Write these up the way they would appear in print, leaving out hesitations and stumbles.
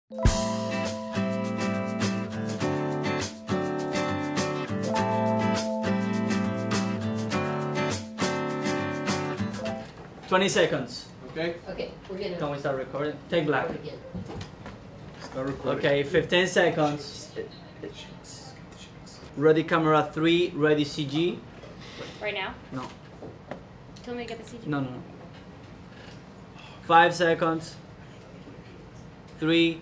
20 seconds. Okay. Okay, we're gonna. Can we start recording? Take black. Start recording. Okay, 15 seconds. Ready camera 3, ready CG. Right now? No. Tell me to get the CG. No. 5 seconds. 3,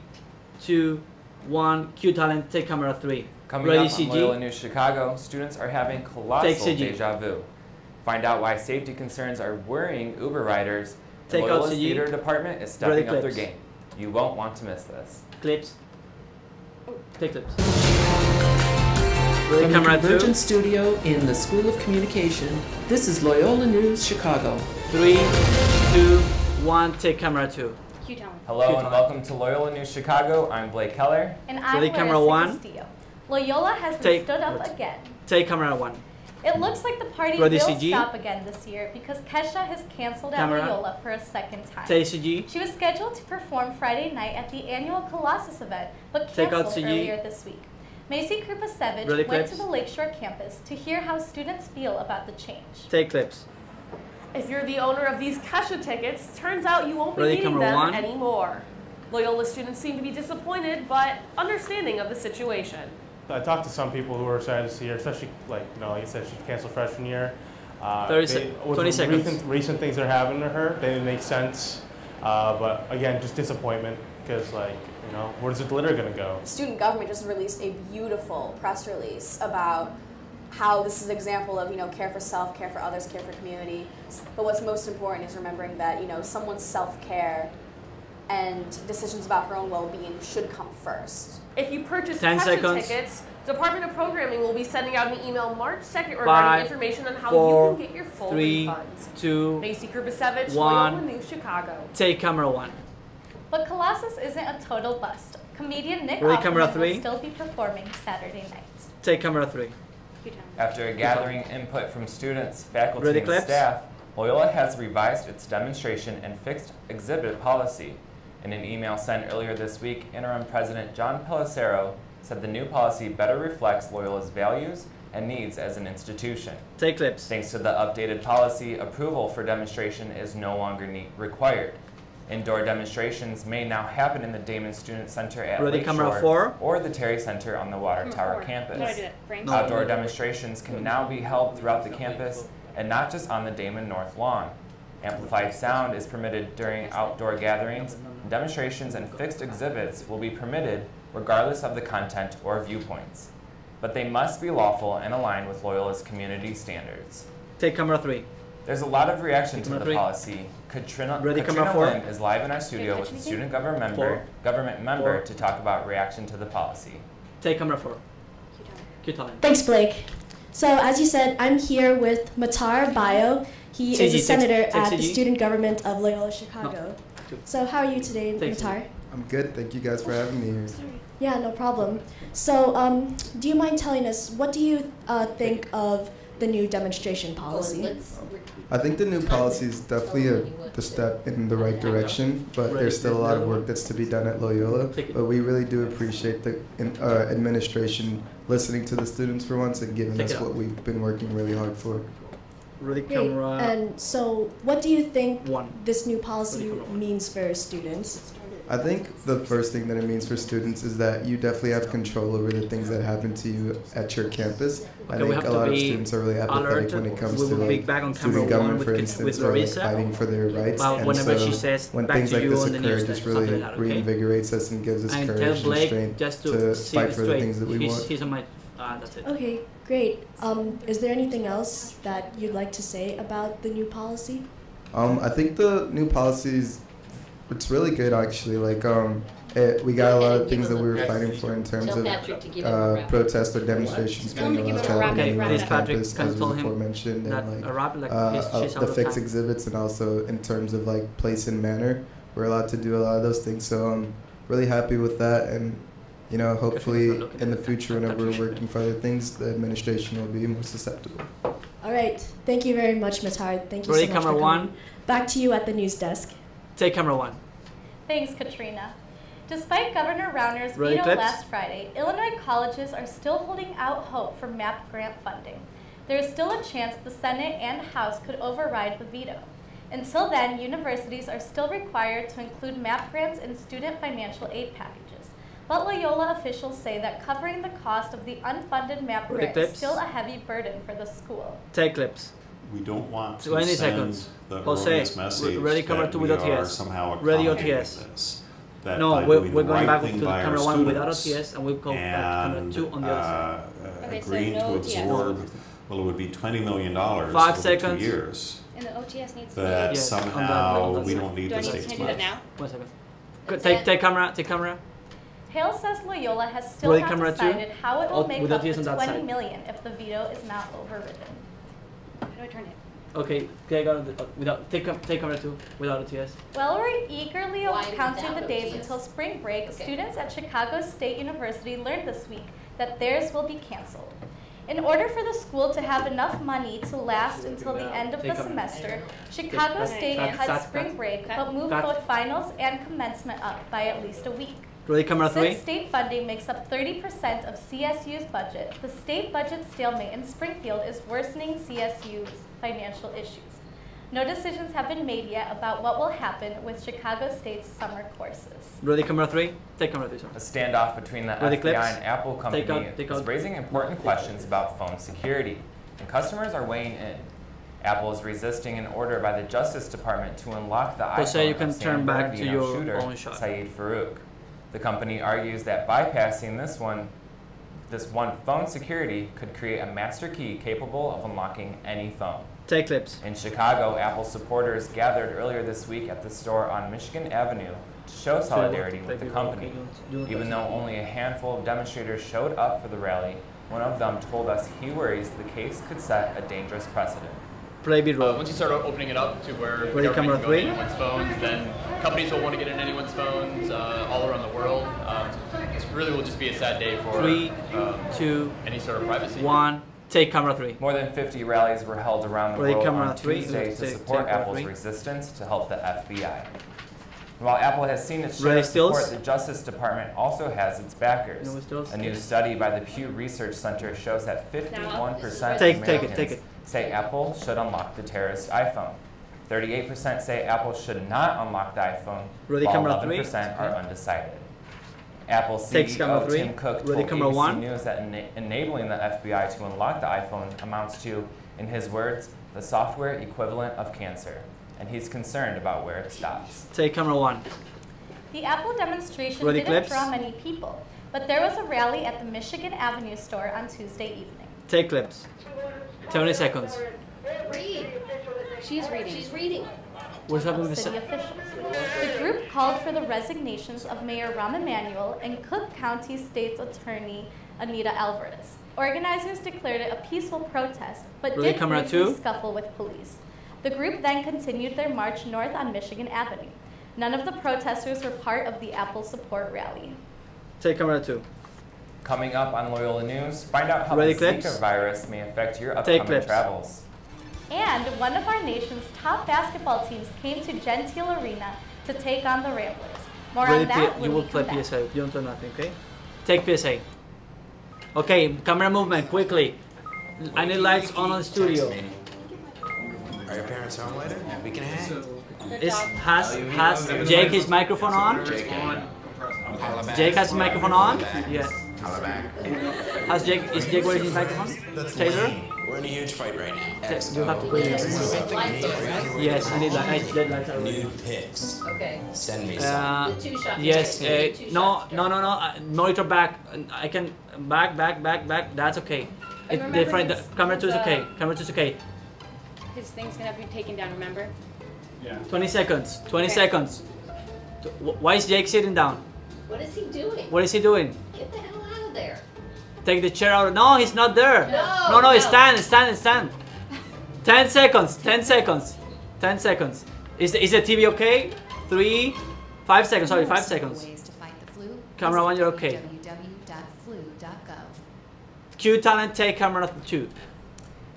2, 1. Cue talent, take camera 3. Coming ready up on CG. Loyola News Chicago, students are having colossal deja vu. Find out why safety concerns are worrying Uber riders. The Take out Loyola's CG. theater department is stepping Ready up their clips. game. You won't want to miss this. Clips. Take clips. From Ready the camera 2. Convergence Studio in the School of Communication, this is Loyola News Chicago. 3, 2, 1. Take camera 2. Cue talent. Hello and welcome to Loyola News Chicago. I'm Blake Keller. And I'm Ready, camera Larissa 1. Castillo. Loyola has been Take- stood up again. Take camera 1. It looks like the party Ready, will CG? stop again this year because Kesha has canceled Camera. at Loyola for a second time. Take CG. She was scheduled to perform Friday night at the annual Colossus event, but Take out canceled CG. earlier this week. Macy Krupasevich Ready, went clips? to the Lakeshore campus to hear how students feel about the change. Take clips. If you're the owner of these Kesha tickets, turns out you won't be Ready, needing camera them 1. anymore. Loyola students seem to be disappointed, but understanding of the situation. I talked to some people who were excited to see her, especially like you said, she canceled freshman year. 20 seconds. Recent things that are happening to her, they didn't make sense. But again, just disappointment because where's the glitter gonna go? Student government just released a beautiful press release about how this is an example of care for self, care for others, care for community. But what's most important is remembering that someone's self-care and decisions about her own well-being should come first. If you purchase 10 Kesha seconds. tickets, Department of Programming will be sending out an email March 2nd regarding 5, information on how 4, you can get your full 3, refunds. 2, Macy Krupasevich, 1. Loyola News Chicago. Take camera 1. But Colossus isn't a total bust. Comedian Nick Ready, camera Offerman 3. will still be performing Saturday night. Take camera 3. Cue talent. After gathering input from students, faculty, Ready, and clips? staff, Loyola has revised its demonstration and fixed exhibit policy. In an email sent earlier this week, Interim President John Pellicero said the new policy better reflects Loyola's values and needs as an institution. Take clips. Thanks to the updated policy, approval for demonstration is no longer required. Indoor demonstrations may now happen in the Damon Student Center at Ready, camera Lakeshore 4. or the Terry Center on the Water Camera Tower 4. campus. How do I do that? Frame? Outdoor demonstrations can now be held throughout the campus and not just on the Damon North lawn. Amplified sound is permitted during outdoor gatherings. Demonstrations and fixed exhibits will be permitted regardless of the content or viewpoints. But they must be lawful and aligned with Loyola's community standards. Take camera 3. There's a lot of reaction to Camera the 3. policy. Katrina Ready, camera 4. Lynn is live in our studio with a student government member to talk about reaction to the policy. Take camera 4. Cue talent. Cue talent. Thanks, Blake. So, as you said, I'm here with Matar Bio. He is a CG, senator take at the CG. student government of Loyola Chicago. So, how are you today, Take Matar? I'm good. Thank you guys for having me here. Yeah, no problem. So, do you mind telling us, what do you think of the new demonstration policy? I think the new policy is definitely a step in the right direction, but there's still a lot of work that's to be done at Loyola. But we really do appreciate the administration listening to the students for once and giving us what we've been working really hard for. Ready, Great. camera And so, what do you think 1. this new policy means for students? I think the first thing that it means for students is that you definitely have control over the things that happen to you at your campus. I think a lot of students are really apathetic when it comes to student government, for instance, or fighting for their rights. And so when things like this occur, it just really reinvigorates us and gives us courage and strength to fight for the things that we want. He's on my, that's it. Okay, great. Is there anything else that you'd like to say about the new policy? I think the new policies, it's really good actually. Like we got a lot of things that we were fighting for in terms of protest or demonstrations being allowed to happen on campus, as was aforementioned, and the fixed exhibits, and also in terms of like place and manner, we're allowed to do a lot of those things. So I'm really happy with that, and hopefully in the future, whenever we're working for other things, the administration will be more susceptible. All right. Thank you very much, Matar. Thank you Ready, so much camera for coming. 1. Back to you at the news desk. Take camera 1. Thanks, Katrina. Despite Governor Rauner's Ready, veto clips? last Friday, Illinois colleges are still holding out hope for MAP grant funding. There is still a chance the Senate and House could override the veto. Until then, universities are still required to include MAP grants in student financial aid packages. But Loyola officials say that covering the cost of the unfunded MAP Ready, grant is clips? still a heavy burden for the school. Take clips. We don't want to 20 send seconds. the Jose, erroneous message ready, camera that 2 we with are OTS. somehow Ready, accommodating OTS. this. That No, by we're doing going the right back thing to by our camera 1 without students OTS, and we'll go back to camera and 2 on the other side. Okay, so agreeing no to OTS. absorb, well, it would be $20 million 5 over seconds. 2 years. And the OTS needs to That Yes, on somehow that- we don't need Do I the need state's to do that money. now? 1 second. That's Take camera, take camera. Hale says Loyola has still Ready, not camera 2? decided how it will Oh, make without up the OTS on that $20 side. million if the veto is not overridden. How do I turn it? Okay, take camera 2 without OTS. While we're eagerly Why counting without the days OTS? until spring break, Okay. students at Chicago State University learned this week that theirs will be canceled. In order for the school to have enough money to last until the end of the Take a- semester, Chicago Cut, State cut, cut cut, spring cut. break Cut. but moved Cut. both finals and commencement up by at least a week. Ready, camera 3. Since state funding makes up 30% of CSU's budget, the state budget stalemate in Springfield is worsening CSU's financial issues. No decisions have been made yet about what will happen with Chicago State's summer courses. Ready, camera 3. Take camera 3, sorry. A standoff between the Ready, FBI clips? and Apple company Take is out. raising important questions about phone security, and customers are weighing in. Apple is resisting an order by the Justice Department to unlock the Jose, iPhone you can of San turn back to Bernardino your shooter own shot. Saeed Farouk. The company argues that bypassing this one phone security could create a master key capable of unlocking any phone. Take clips. In Chicago, Apple supporters gathered earlier this week at the store on Michigan Avenue to show solidarity with the company. Even though only a handful of demonstrators showed up for the rally, one of them told us he worries the case could set a dangerous precedent. Play B-roll. Once you start opening it up to where the Ready, government camera can go into 3. anyone's phones, then companies will want to get in anyone's phones all around the world. It really will just be a sad day for 3, 2, any sort of privacy. 1. Take camera 3. More than 50 rallies were held around the Ready, world camera on 3. Tuesday to Take support camera Apple's 3. resistance to help the FBI. While Apple has seen its share Ready, of support, stills? the Justice Department also has its backers. No stills? A new study by the Pew Research Center shows that 51% of Take Americans it. say Apple should unlock the terrorist iPhone. 38% say Apple should not unlock the iPhone, Ready, while camera 3. 11% are undecided. Apple Takes camera CEO 3. Tim Cook Ready, told camera ABC 1. News that enabling the FBI to unlock the iPhone amounts to, in his words, the software equivalent of cancer, and he's concerned about where it stops. Take camera 1. The Apple demonstration Ready, didn't clips? draw many people, but there was a rally at the Michigan Avenue store on Tuesday evening. Take clips. 20 seconds. Read. She's reading. She's reading. What's happening with City this? officials. The group called for the resignations of Mayor Rahm Emanuel and Cook County State's Attorney Anita Alvarez. Organizers declared it a peaceful protest, but Ready, did camera briefly 2. scuffle with police. The group then continued their march north on Michigan Avenue. None of the protesters were part of the Apple support rally. Take camera 2. Coming up on Loyola News, find out how Ready, the clips? Zika virus may affect your Take upcoming clips. travels. And one of our nation's top basketball teams came to Gentile Arena to take on the Ramblers. More Ready, on that you when will we play come back. PSA. You don't do nothing, okay? Take PSA. Okay, camera movement, quickly. I need lights on the studio. Are your parents home later? We can hang. Has Jake his microphone on? Jake has his microphone on? Yes. Has Jake, is Jake wearing his microphone? Taylor? We're in a huge fight right now. You have to put it in. Yes, I need lights. Lights are New pics. Okay. Send me some. Yes. No. Monitor back. I can back. That's okay. And It's remember different. his- Camera 2 is his, okay. Camera 2 is okay. His thing's gonna have to be taken down, remember? Yeah. 20 seconds. 20 Okay. seconds. Why is Jake sitting down? What is he doing? What is he doing? Get the hell out of there. Take the chair out. No, he's not there. No, No, no. stand. 10 seconds. 10 seconds. 10 seconds. Is the TV okay? 3, 5 seconds. Sorry, 5 seconds. Ways to fight the flu. Camera 1, you're okay. www.flu.gov. Q talent, take camera 2.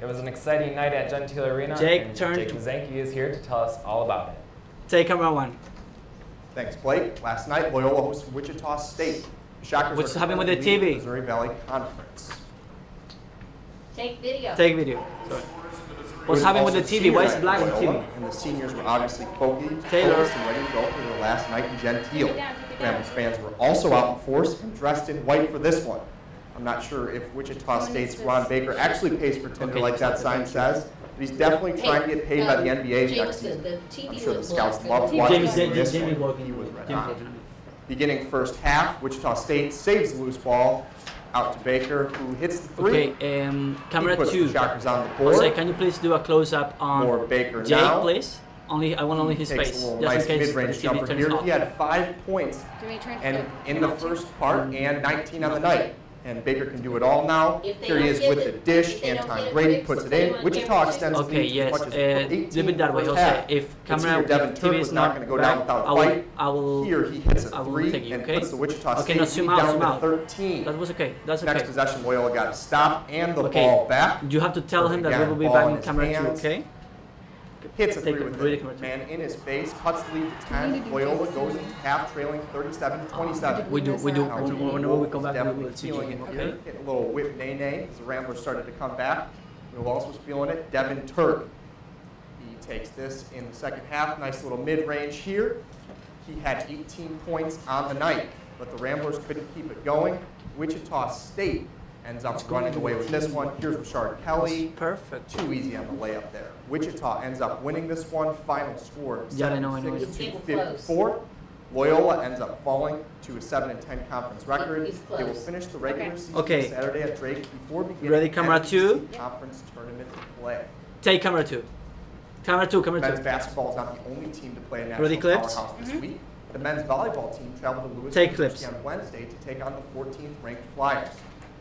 It was an exciting night at Gentile Arena, Jake, and turn Jake to- Mazanke is here to tell us all about it. Take camera 1. Thanks, Blake. Last night, Loyola hosted Wichita State. The Shockers What's are happening with the currently leading TV? Missouri Valley Conference. Take video. Take video. Sorry. What's happening with the TV? Why is it black on TV? And the seniors were obviously focused Taylor. and ready to go for their last night in Gentile. Ramblers fans were also out in force and dressed in white for this one. I'm not sure if Wichita State's Ron Baker actually pays for Tinder like that sign says, but he's definitely trying to get paid by the NBA next season. I'm sure the scouts love watching this one. He was right on. Beginning first half, Wichita State saves the loose ball out to Baker, who hits the three. Okay, camera He puts 2. the Shockers on the board. Jose, can you please do a close-up on More Baker Jake, now. please? I want only his Takes face, a little just nice in case mid-range the TV jumper turns here. off. He had 5 points and in the first part and 19 on the night. And Baker can do it all now. Here he is with the dish. Anton Brady puts it in. Wichita extends the Okay, lead yes. as much as 18 Leave it that way, first Jose. half. If But camera here, Devin TV Turk is was not going to go down without a fight. I will. Here he hits a I will three take you, and okay? puts the Wichita Okay, State no, lead zoom out, down zoom to out. 13. That was okay. That's okay. Next possession, Loyola got stopped and the Okay. ball back. You have to tell him that we Again, will be ball back in in his camera 2, hands. okay? Hits a Take three it, with really the camera 2. man in his face, cuts the lead to 10. Loyola goes into half trailing 37-27. We do. Now, Whenever we come back, we definitely will see feeling him, it okay? here. Getting a little whip nay-nay as the Ramblers started to come back. Who else was feeling it? Devin Turk. He takes this in the second half. Nice little mid-range here. He had 18 points on the night, but the Ramblers couldn't keep it going. Wichita State ends up running away with this one. Here's Rashard Kelly. Perfect. Too easy on the layup there. Wichita ends up winning this one. Final score Yeah, I know. 76-54. Loyola ends up falling to a 7-10 conference record. They will finish the regular season Saturday at Drake before beginning Ready, camera 2? conference tournament play. Take camera 2. Camera 2, camera 2. Men's basketball is not the only team to play a national Ready, clips? powerhouse this week. The men's volleyball team traveled to Louisville Take clips. on Wednesday to take on the 14th ranked Flyers.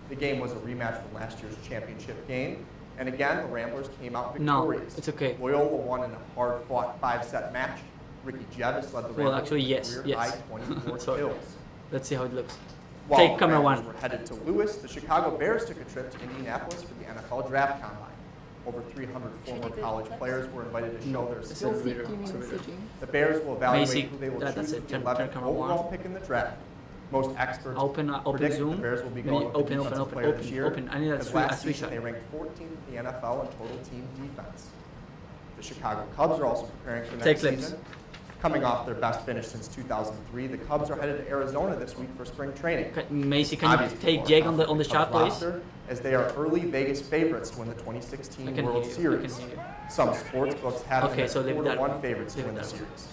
The game was a rematch from last year's championship game. And again, the Ramblers came out victorious. No, it's okay. Loyola won in a hard-fought 5-set match. Ricky Jevis led the Ramblers Well, actually, yes, with yes. high 24 Sorry. kills. Let's see how it looks. While Take the camera Ramblers 1. were headed to Lewis, the Chicago Bears took a trip to Indianapolis for the NFL Draft Combine. Over 300 former college players were invited to show their skills there. The Bears will evaluate who they will choose with the 11th overall pick in the draft. Most experts Open predict Zoom. the Bears will be Maybe going with the open. defensive player this year. I need a Because last three season shot. they ranked 14th in the NFL in total team defense. The Chicago Cubs are also preparing for Take next clips. season. Coming off their best finish since 2003, the Cubs are headed to Arizona this week for spring training. Macy, can you Obviously, take more Jake on the Cubs shot, please? roster, as they are early Vegas favorites to win the 2016 World Series. Some sports books have them as 4-1 favorites to win the series.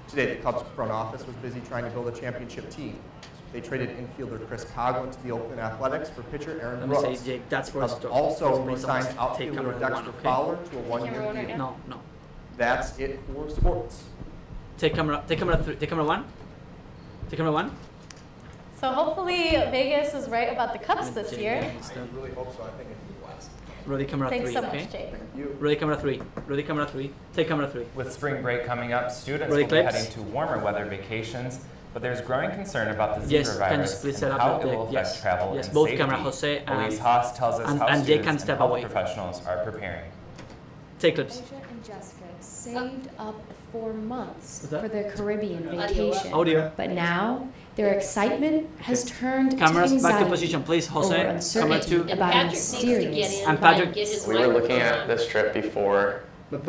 Today, the Cubs front office was busy trying to build a championship team. They traded infielder Chris Coughlin to the Oakland Athletics for pitcher Aaron Let me Brooks. say, Jake, that's for Cubs us to also take re-signed camera outfielder one, Dexter okay? Fowler to a one-year deal. No. That's it for sports. Take camera 3. Take camera 1. Take camera 1. So hopefully Vegas is right about the Cubs this year. I really hope so. I think it's the last. Ready, camera 3. Thanks so much, Okay. Jake. Ready, camera 3. Ready, camera 3. Take camera 3. With spring break coming up, students Ready, will be clips? heading to warmer weather vacations, but there's growing concern about the Zika Yes, can you virus please and set up how the- it will affect yes, travel yes, and both safety. camera, Jose Elise Haas tells us how and Jake students can and step health away. professionals are preparing. Take clips. Asia and Jessica saved up for months What's that? for their Caribbean vacation. Audio. But now their excitement has turned Cameras to back to anxiety position, please, over Jose. Camera uncertainty 2. about a mysterious And Patrick. We were looking at this trip before the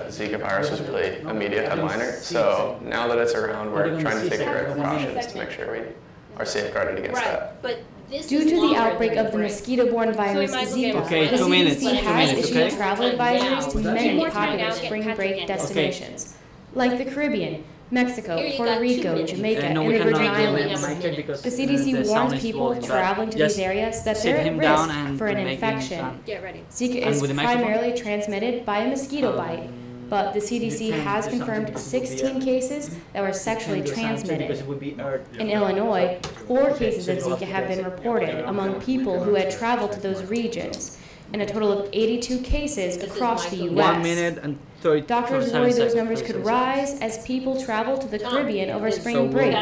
Zika virus was really a media headliner. So now that it's around, we're trying to take the right precautions to make sure we are safeguarded against that. But this Due is to the longer outbreak than of the break. mosquito-borne virus So we might Zika, look at- Okay, the 2 minutes, CDC 2 has minutes, issued okay? travel advisories to Now, many more time popular now, get spring Patrick break in. destinations, like the Caribbean, Mexico, Here you Puerto got 2 Rico, minutes. Jamaica, No, and we the Virgin cannot do Islands. mic check because The CDC the sound warns is people blowing, but traveling to just these areas that sit they're him at down risk and for an make him infection. stand. Get ready. Zika And is with the microphone? primarily transmitted by a mosquito bite, but the CDC has confirmed 16 cases that were sexually transmitted. In Illinois, 4 cases of Zika have been reported among people who had traveled to those regions, and a total of 82 cases across the U.S. 1 minute and Doctors worry those numbers could rise as people travel to the Caribbean over spring break.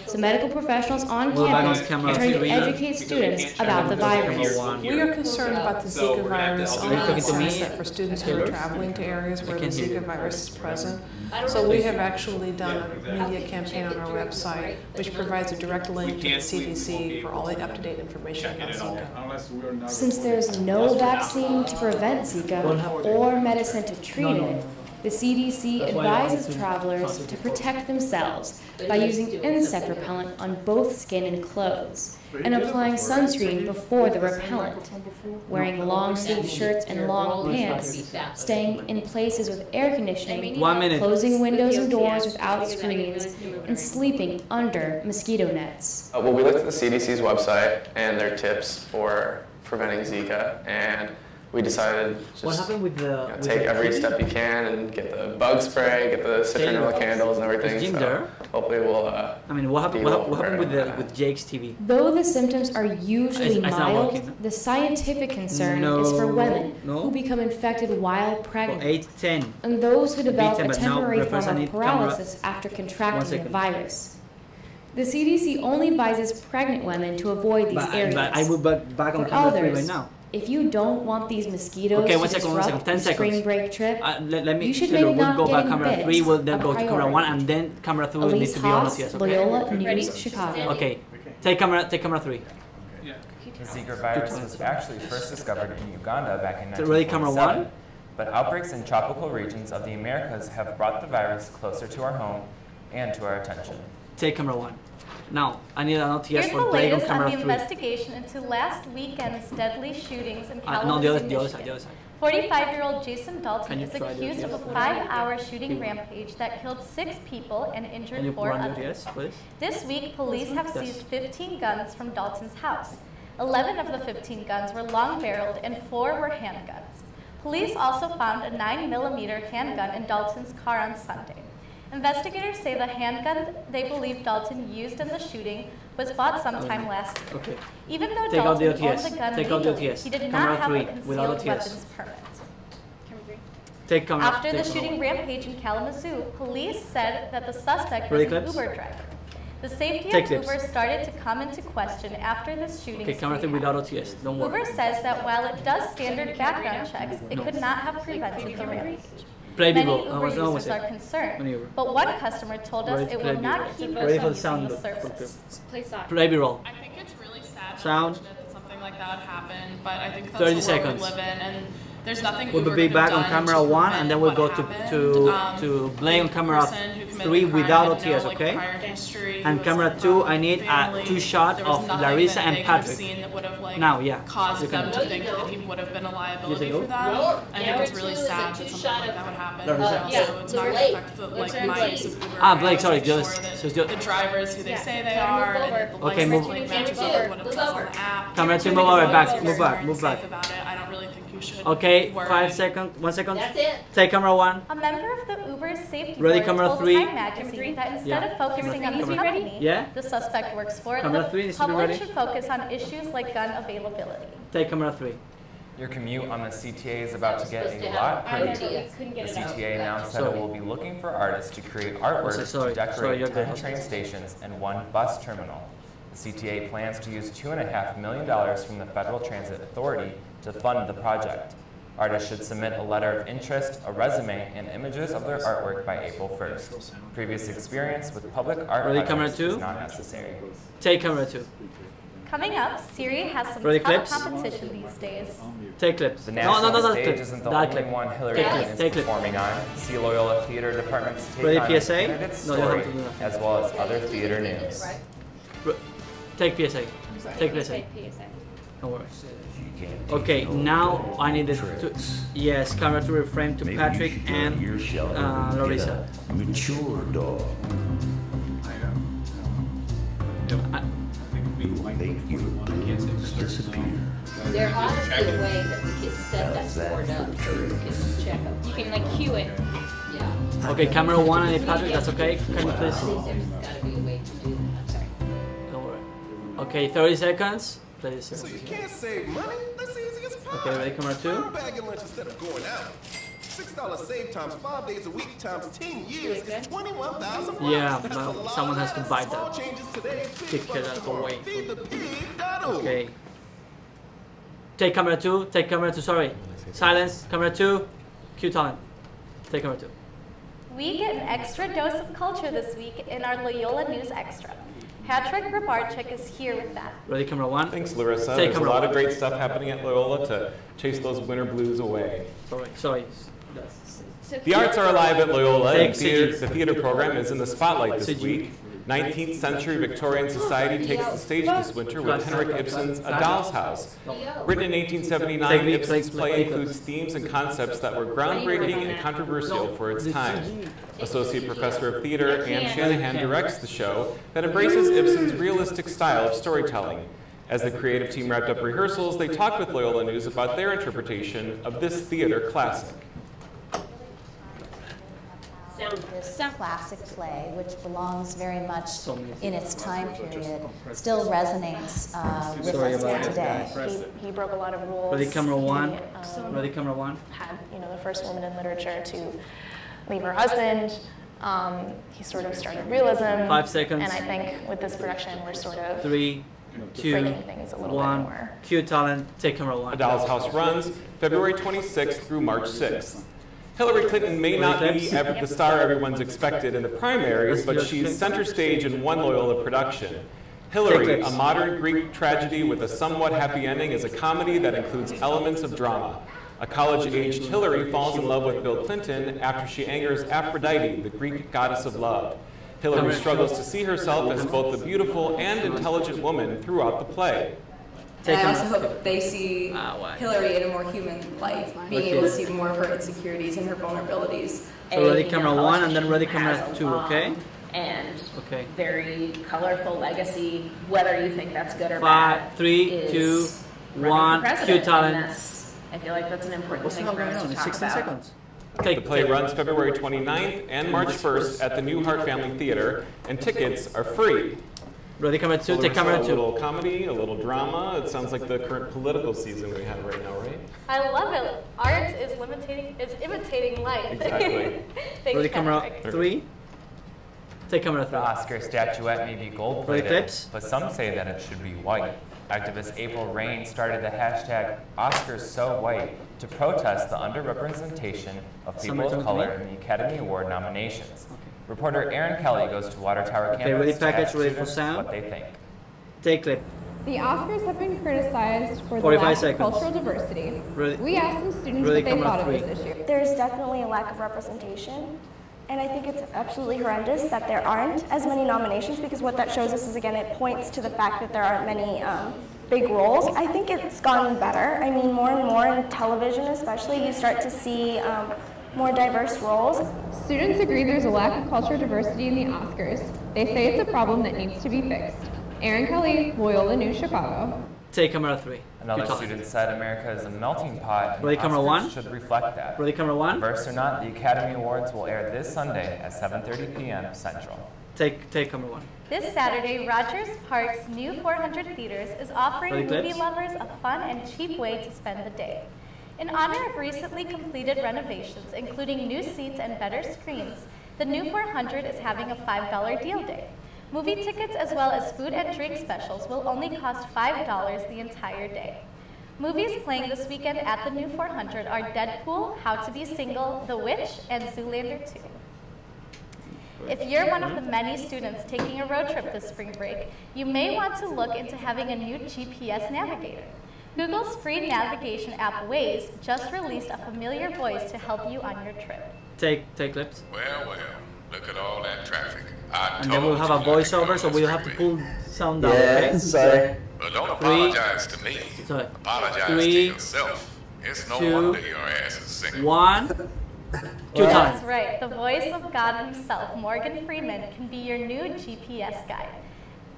So medical professionals on campus are trying to educate students about the virus. We are concerned about the Zika virus only in the sense that for students who are traveling to areas where the Zika virus is present. So we have actually done a media campaign on our website which provides a direct link to the CDC for all the up-to-date information about Zika. Since there's no vaccine to prevent Zika or medicine to treat it, the CDC advises travelers to protect themselves by using insect repellent on both skin and clothes, and applying sunscreen before the repellent, wearing long-sleeve shirts and long pants, staying in places with air conditioning, closing windows and doors without screens, and sleeping under mosquito nets. Well, we looked at the CDC's website and their tips for preventing Zika, and we decided just take every step you can and get the bug spray, get the citronella candles and everything. So hopefully we'll. I mean, what happened with Jake's TV? Though the symptoms are usually mild, the scientific concern is for women who become infected while pregnant, and those who develop a temporary form of paralysis after contracting the virus. The CDC only advises pregnant women to avoid these areas. But I will back on camera 3 right now. If you don't want these mosquitoes to disrupt the spring break trip, let me you should tell you, maybe we'll not go back get camera 3, we'll then go to camera 1, and then camera 2 will need to be on OTS, okay? Loyola, News, Chicago. Okay, take camera 3. The Zika virus was actually first discovered in Uganda back in 1947, Ready, camera 1? but outbreaks in tropical regions of the Americas have brought the virus closer to our home and to our attention. Take camera 1. Now, I need an OTS Here's for the Blake on latest camera on 3. the investigation into last weekend's deadly shootings in Kalamazoo, No, the other Michigan. side. 45-year-old Jason Dalton is try accused the of a other 5-hour shooting rampage that killed 6 people and injured 4 others. This week, police have seized 15 guns from Dalton's house. 11 of the 15 guns were long-barreled and 4 were handguns. Police also found a 9mm handgun in Dalton's car on Sunday. Investigators say the handgun they believe Dalton used in the shooting was bought sometime last year. Okay. Even though Take out the Dalton owned OTS. the gun Take out the legally, OTS. he did Camera not have 3 a concealed without OTS. weapons permit. Take camera. After the take shooting rampage in Kalamazoo, police said that the suspect was Ready, an clips? Uber driver. The safety Take of clips. Uber started to come into question after this shooting. Okay, camera 3 without OTS. Don't worry. Uber says that while it does standard background checks, it could not have prevented the rampage. Play Many B-roll. Uber No, users are Maneuver. concerned, but one customer told us it will not keep Ready for the us sound. from using the service. Play B-roll. I think it's really sad Sound. that something like that happened, but I think that's 30 the world seconds. we live in, and there's nothing We'll Uber be could have back on done camera to 1, prevent and then we'll go what to happened. Blake on camera person who committed 3 the crime without had no, OTS, like, okay? prior history, he And was, camera like, 2, from I need a family. 2-shot There was of nothing Larissa that and they could have Patrick. seen that would have, like, Now, yeah. caused You can them do to it. think that he would have been a liability go? for them. I think it's really sad that something like that would happen. Also, it's not affect the, like, my use of Uber. Blake, sorry, Make sure just that the drivers who they say they are, and that the Okay, license move. plate matches up with what it says on the app. Camera 2, So I move think over, as long back, as move you're back, move safe back. about it, I don't really think you should Okay, worry. 5 seconds, 1 second. That's it. Take camera 1. A member of the Uber safety Ready, board camera told 3. Time magazine that instead Yeah. of focusing on the Camera- company Yeah. the suspect works for, Camera the 3 needs to be public ready. should focus on issues like gun availability. Take camera 3. Your commute on the CTA is about to get a lot prettier. The CTA announced that it will be looking for artists to create artwork to decorate 10 train stations and 1 bus terminal. The CTA plans to use $2.5 million from the Federal Transit Authority to fund the project. Artists should submit a letter of interest, a resume, and images of their artwork by April 1st. Previous experience with public art Ready, camera projects 2? is not necessary. Take camera 2. Coming up, Siri has some Ready, tough clips? competition these days. Take clips. The national stage clip. isn't the That only clip. one Hillary Take Clinton clip. is Take clip. performing on. See Loyola Theater Department's take Ready, on PSA? the candidate's No, you don't story, have to do that. as well as other theater news. Take PSA. Take PSA. Don't worry. Okay, now I need to. Yes, camera 2 reframe to Patrick and Larissa. Mature dog. Make your blues disappear. There ought to be a way that we could set that board up so you can check them. You can like cue it. Yeah. Okay, camera 1 I need Patrick, that's okay? Can you please? There's gotta be a way to do that. I'm sorry. Don't worry. Okay, 30 seconds. Please. So you can't save money? That's easy as pie. Okay, ready, camera 2? Bag your lunch instead of going out. $6 save times 5 days a week times 10 years is 21,000. Yeah, well, someone has to buy that. Take care of the way. Okay. Take camera 2. Take camera 2. Sorry. Silence. Camera 2. Cue talent. Take camera 2. We get an extra dose of culture this week in our Loyola News Extra. Patrick Grabarczyk is here with that. Ready, camera 1. Thanks, Larissa. Take There's a lot of great stuff happening at Loyola to chase those winter blues away. Sorry. The arts are alive at Loyola, and the theater program is in the spotlight this week. 19th century Victorian society takes the stage this winter with Henrik Ibsen's A Doll's House. Written in 1879, Ibsen's play includes themes and concepts that were groundbreaking and controversial for its time. Associate Professor of Theater Anne Shanahan directs the show that embraces Ibsen's realistic style of storytelling. As the creative team wrapped up rehearsals, they talked with Loyola News about their interpretation of this theater classic. This classic play, which belongs very much in its time period, still resonates with us here today. He broke a lot of rules. Ready, camera 1. Ready, camera 1. Had, the first woman in literature to leave her husband. He sort of started realism. 5 seconds. And I think with this production, we're sort of 3, 2, breaking things a little 1. bit more. Cue talent. Take camera 1. A Doll's House runs February 26th through March 6th. Hillary Clinton may not be the star everyone's expected in the primaries, but she's center stage in one Loyola production. Hillary, a modern Greek tragedy with a somewhat happy ending, is a comedy that includes elements of drama. A college-aged Hillary falls in love with Bill Clinton after she angers Aphrodite, the Greek goddess of love. Hillary struggles to see herself as both a beautiful and intelligent woman throughout the play. And I also hope they see Hillary in a more human light, being able to see more of her insecurities and her vulnerabilities. So ready camera 1 and then ready camera 2, okay? And very colorful legacy, whether you think that's good or 5, bad. 3, 2, 1. Cue talent. I feel like that's an important thing for us to talk 16 about. seconds. The play runs February 29th and March 1st at the New Hart Family Theater, and tickets are free. Ready, camera 2, take camera 2. A little comedy, a little drama. It sounds like the current political season we have right now, right? I love it. Art is imitating life. Exactly. Thanks, Ready, camera Patrick. 3. Take camera 3. The Oscar statuette may be gold-plated, but some say that it should be white. Activist April Rain started the hashtag #OscarsSoWhite to protest the underrepresentation of people of color in the Academy Award nominations. Reporter Aaron Kelly goes to Water Tower campus ready to package, ask ready for students sound. what they think. Take clip. The Oscars have been criticized for the 45 lack seconds. of cultural diversity. Ready. We asked some students Ready, what they camera thought of 3. this issue. There's definitely a lack of representation, and I think it's absolutely horrendous that there aren't as many nominations, because what that shows us is, again, it points to the fact that there aren't many big roles. I think it's gotten better. I mean, more and more in television especially, you start to see more diverse roles. Students agree there's a lack of cultural diversity in the Oscars. They say it's a problem that needs to be fixed. Aaron Kelly, Loyola News, Chicago. Take camera 3. Another student said America is a melting pot, and Ready, camera Oscars 1. should reflect that. Ready, camera 1. Diverse or not, the Academy Awards will air this Sunday at 7:30 p.m. Central. Take camera 1. This Saturday, Rogers Park's new 400 Theaters is offering Ready, movie clips? lovers a fun and cheap way to spend the day. In honor of recently completed renovations, including new seats and better screens, the new 400 is having a $5 deal day. Movie tickets as well as food and drink specials will only cost $5 the entire day. Movies playing this weekend at the new 400 are Deadpool, How to Be Single, The Witch, and Zoolander 2. If you're one of the many students taking a road trip this spring break, you may want to look into having a new GPS navigator. Google's free navigation app Waze just released a familiar voice to help you on your trip. Take clips. Well, look at all that traffic. And then we'll have a voiceover, so we'll have to pull sound down, okay? Sorry. But don't apologize to me. Sorry. Apologize 3, to yourself. It's no 2, wonder your ass is single. 1. That's right. The voice of God himself, Morgan Freeman, can be your new GPS guide.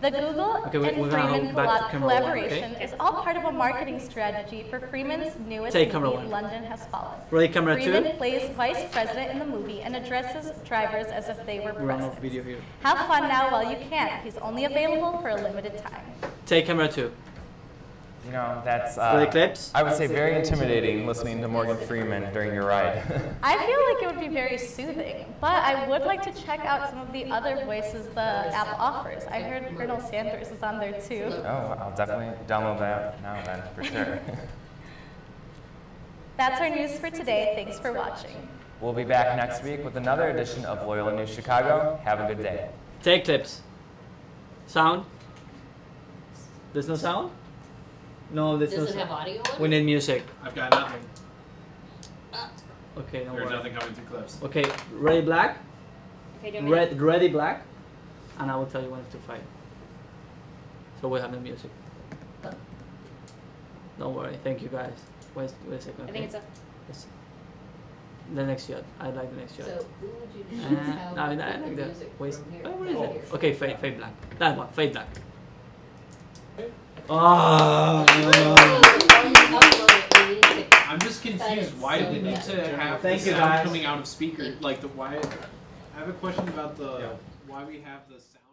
The Google and Freeman collaboration is all part of a marketing strategy for Freeman's newest movie, London Has Fallen. Ready, camera 2. Freeman plays vice president in the movie and addresses drivers as if they were presidents. Video here. Have fun now while you can. He's only available for a limited time. Take camera 2. You know, that's, For the clips? I would say very intimidating listening to Morgan Freeman during your ride. I feel like it would be very soothing, but I would like to check out some of the other voices the app offers. I heard Colonel Sanders is on there too. Oh, I'll definitely download that now then, for sure. That's our news for today. Thanks for watching. We'll be back next week with another edition of Loyola News Chicago. Have a good day. Take clips. Sound? There's no sound? No, there's Does no it have sound. audio? We need music. I've got nothing. Okay, no There's worry. nothing coming through clips. Okay, ready black? Okay, Ready black? And I will tell you when to fight. So we'll have the music. Don't worry. Thank you guys. Wait a second. I think it's up. Yes. The next shot. I like the next shot. So who would you choose? No, I like the wait. What is it? Okay, fade black. That one, fade black. Oh, I'm just confused. Why do we need to have the Thank you, sound guys. coming out of speaker? Like the why? I have a question about the why we have the sound.